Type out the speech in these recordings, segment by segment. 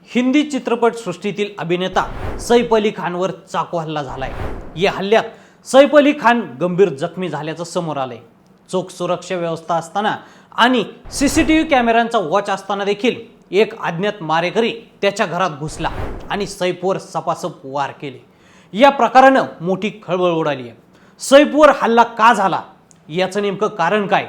हिंदी चित्रपट सृष्टीतील अभिनेता सैफ अली खानवर चाकू हल्ला झालाय। या हल्ल्यात सैफ अली खान गंभीर जखमी झाल्याचं समोर आलंय। चोख सुरक्षा व्यवस्था असताना आणि सीसीटीव्ही कॅमेऱ्यांचा वॉच असताना देखील एक अज्ञात मारेकरी त्याच्या घरात घुसला आणि सैफवर सपासप वार केले। या प्रकारानं मोठी खळबळ उडाली आहे। सैफवर हल्ला का झाला, याचं नेमकं कारण काय,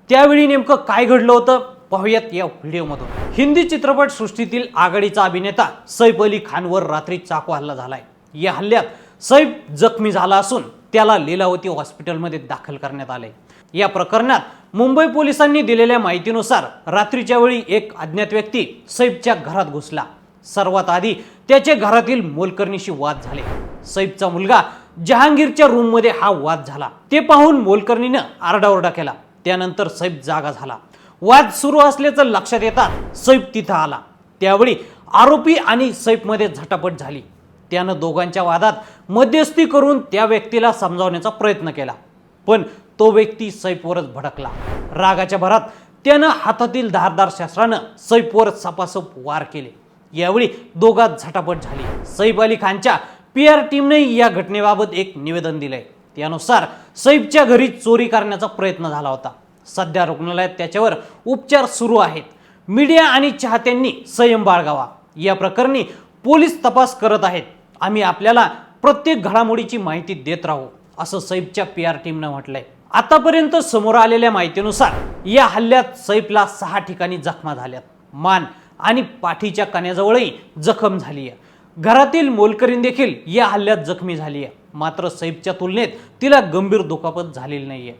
त्यावेळी नेमकं काय घडलं होतं, पाहूयात या व्हिडिओमधून। हिंदी चित्रपट सृष्टीतील आघाडीचा अभिनेता सैफ अली खानवर रात्री चाकू हल्ला झालाय। या हल्ल्यात सैफ जखमी झाला असून त्याला लीलावती हॉस्पिटलमध्ये दाखल करण्यात आले। या प्रकरणात मुंबई पोलिसांनी दिलेल्या माहितीनुसार रात्रीच्या वेळी एक अज्ञात व्यक्ती सैफच्या घरात घुसला। सर्वात आधी त्याचे घरातील मोलकरणीशी वाद झाले। सैफचा मुलगा जहांगीरच्या रूममध्ये हा वाद झाला। ते पाहून मोलकरणीनं आरडाओरडा केला। त्यानंतर सैफ जागा झाला। वाद सुरू असल्याचं लक्षात येतात सैफ तिथं आला। त्यावेळी आरोपी आणि सैफमध्ये झटापट झाली। त्यानं दोघांच्या वादात मध्यस्थी करून त्या व्यक्तीला समजावण्याचा प्रयत्न केला, पण तो व्यक्ती सैफवरच भडकला। रागाच्या भरात त्यानं हातातील धारदार शस्त्रानं सैफवर सपासप वार केले। यावेळी दोघात झटापट झाली। सैफ अली खानच्या PR टीमने या घटनेबाबत एक निवेदन दिलंय। त्यानुसार सैफच्या घरी चोरी करण्याचा प्रयत्न झाला होता। सध्या रुग्णालयात त्याच्यावर उपचार सुरू आहेत। मीडिया आणि चाहत्यांनी संयम बाळगावा। या प्रकरणी पोलीस तपास करत आहेत। आम्ही आपल्याला प्रत्येक घडामोडीची माहिती देत राहू, असं सैफच्या PR टीमने म्हटलंय। आतापर्यंत समोर आलेल्या माहितीनुसार या हल्ल्यात सैफला 6 ठिकाणी जखमा झाल्यात। मान आणि पाठीच्या कण्याजवळही जखम झाली आहे। घरातील मोलकरीण देखील या हल्ल्यात जखमी झाली आहे, मात्र सैफच्या तुलनेत तिला गंभीर दुखापत झालेली नाहीये।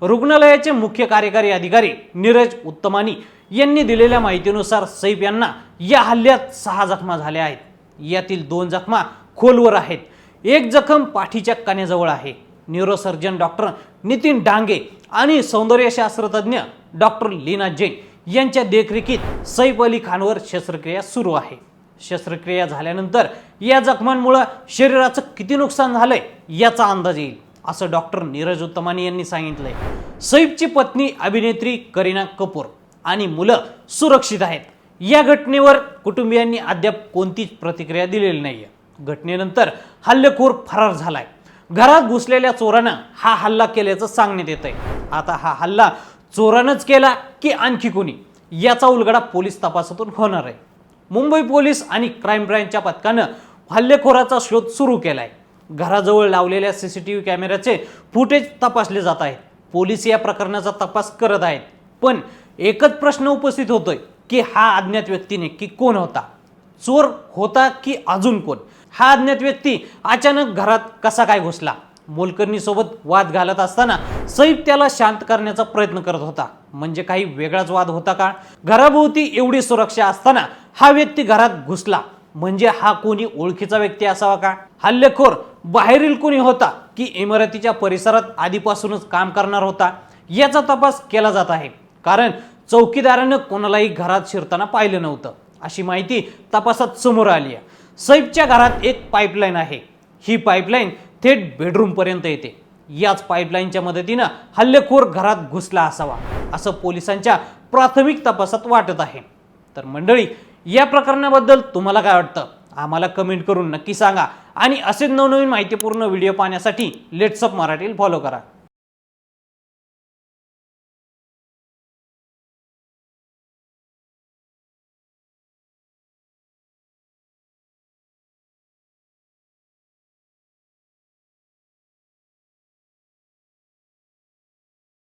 रुग्णालयाचे मुख्य कार्यकारी अधिकारी नीरज उत्तमानी यांनी दिलेल्या माहितीनुसार सैफ यांना या हल्ल्यात 6 जखमा झाल्या आहेत। यातील 2 जखमा खोलवर आहेत, एक जखम पाठीच्या कण्याजवळ आहे। न्यूरोसर्जन डॉक्टर नितीन डांगे आणि सौंदर्यशास्त्रज्ञ डॉक्टर लीना जैन यांच्या देखरेखीत सैफ अली खानवर शस्त्रक्रिया सुरू आहे। शस्त्रक्रिया झाल्यानंतर या जखमांमुळे शरीराचं किती नुकसान झालंय याचा अंदाज येईल, असं डॉक्टर नीरज उत्तमानी यांनी सांगितलंय। सैफची पत्नी अभिनेत्री करीना कपूर आणि मुलं सुरक्षित आहेत। या घटनेवर कुटुंबियांनी अद्याप कोणतीच प्रतिक्रिया दिलेली नाहीये। घटनेनंतर हल्लेखोर फरार झालाय। घरात घुसलेल्या चोरानं हा हल्ला केल्याचं सांगण्यात येतंय। आता हा हल्ला चोरानंच केला की आणखी कोणी, याचा उलगडा पोलीस तपासातून होणार आहे। मुंबई पोलीस आणि क्राईम ब्रँचच्या पथकानं हल्लेखोराचा शोध सुरू केलाय। घराजवळ लावलेल्या CCTV कॅमेऱ्याचे फुटेज तपासले जात आहेत। पोलीस या प्रकरणाचा तपास करत आहेत, पण एकच प्रश्न उपस्थित होतोय की हा अज्ञात व्यक्ती नक्की कोण होता? चोर होता की अजून कोण? हा अज्ञात व्यक्ती अचानक घरात कसा काय घुसला? मोलकरणी सोबत वाद घालत असताना सैफ त्याला शांत करण्याचा प्रयत्न करत होता, म्हणजे काही वेगळाच वाद होता का? घराभोवती एवढी सुरक्षा असताना हा व्यक्ती घरात घुसला, म्हणजे हा कोणी ओळखीचा व्यक्ती असावा का? हल्लेखोर बाहेरील कोणी होता की इमारतीच्या परिसरात आधीपासूनच काम करणार होता? याचा तपास केला जात आहे, कारण चौकीदारानं कोणालाही घरात शिरताना पाहिलं नव्हतं, अशी माहिती तपासात समोर आली आहे। सैफच्या घरात एक पाईपलाईन आहे। ही पाईपलाईन थेट बेडरूम पर्यंत येते। याच पाईपलाईनच्या मदतीनं हल्लेखोर घरात घुसला असावा, असं पोलिसांच्या प्राथमिक तपासात वाटत आहे। तर मंडळी, या प्रकरणाबद्दल तुम्हाला काय वाटतं? आम्हाला कमेंट करून नक्की सांगा आणि असेच नवनवीन माहितीपूर्ण व्हिडिओ पाहण्यासाठी लेट्स अप मराठीला फॉलो करा।